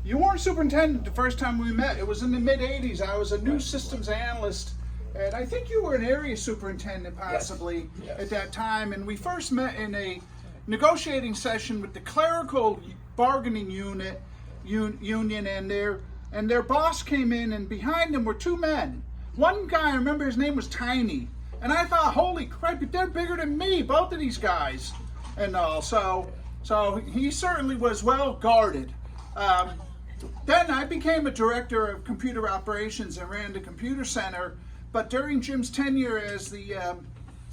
You weren't superintendent the first time we met. It was in the mid-'80s. I was a new systems analyst, and I think you were an area superintendent possibly at that time. And we first met in a negotiating session with the clerical bargaining union, and their boss came in, and behind them were two men. One guy, I remember his name was Tiny, and I thought, holy crap, they're bigger than me, both of these guys, and all. So he certainly was well guarded. Then I became a director of computer operations and ran the computer center. But during Jim's tenure as the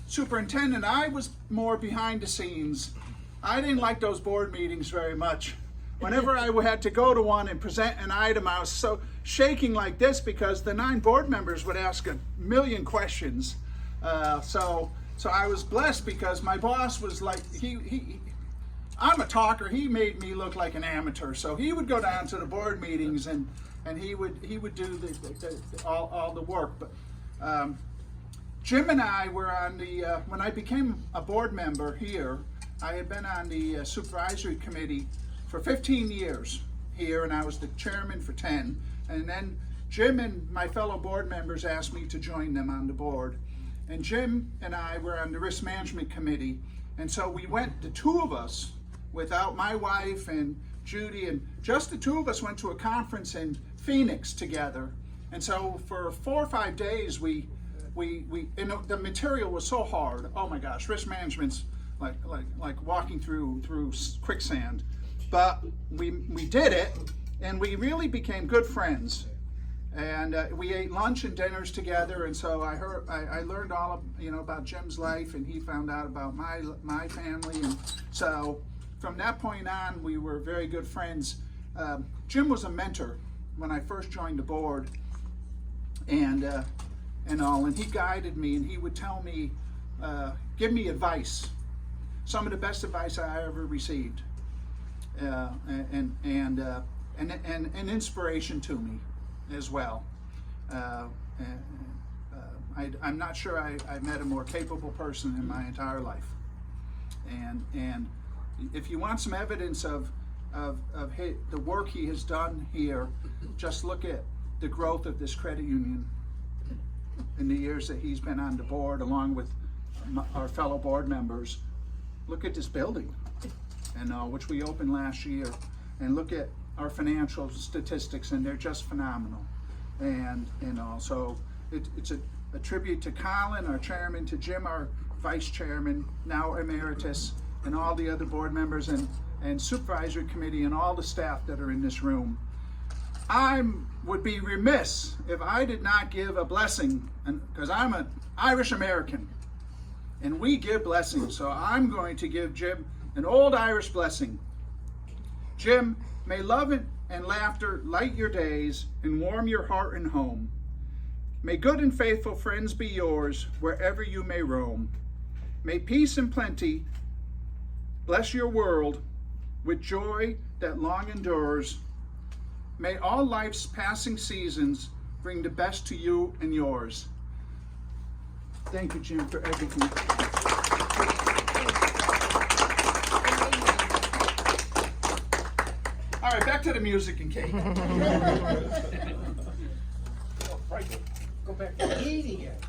superintendent, I was more behind the scenes. I didn't like those board meetings very much. Whenever I had to go to one and present an item, I was so shaking like this because the 9 board members would ask a million questions. So I was blessed because my boss was like, I'm a talker. He made me look like an amateur. So he would go down to the board meetings and he would do all the work. But Jim and I were on the when I became a board member here, I had been on the supervisory committee for 15 years here, and I was the chairman for 10. And then Jim and my fellow board members asked me to join them on the board. And Jim and I were on the risk management committee. And so we went, the two of us, without my wife and Judy, and just the two of us went to a conference in Phoenix together. And so for 4 or 5 days, we and the material was so hard. Oh my gosh, risk management's like walking through quicksand. But we did it, and we really became good friends. And we ate lunch and dinners together. And so I learned all of, about Jim's life, and he found out about my family. And so from that point on, we were very good friends. Jim was a mentor when I first joined the board, and he guided me, and he would tell me, give me advice, some of the best advice I ever received, and inspiration to me as well. I'm not sure I met a more capable person in my entire life. And if you want some evidence of the work he has done here, just look at the growth of this credit union in the years that he's been on the board, along with our fellow board members. Look at this building, which we opened last year, and look at our financial statistics, and they're just phenomenal. And so it's a tribute to Colin, our chairman, to Jim, our vice chairman, now emeritus, and all the other board members and supervisory committee and all the staff that are in this room. I would be remiss if I did not give a blessing, because I'm an Irish American, and we give blessings. So I'm going to give Jim an old Irish blessing. Jim, may love and laughter light your days and warm your heart and home. May good and faithful friends be yours wherever you may roam. May peace and plenty bless your world with joy that long endures. May all life's passing seasons bring the best to you and yours. Thank you, Jim, for everything. All right, back to the music and cake. Go back to eating it.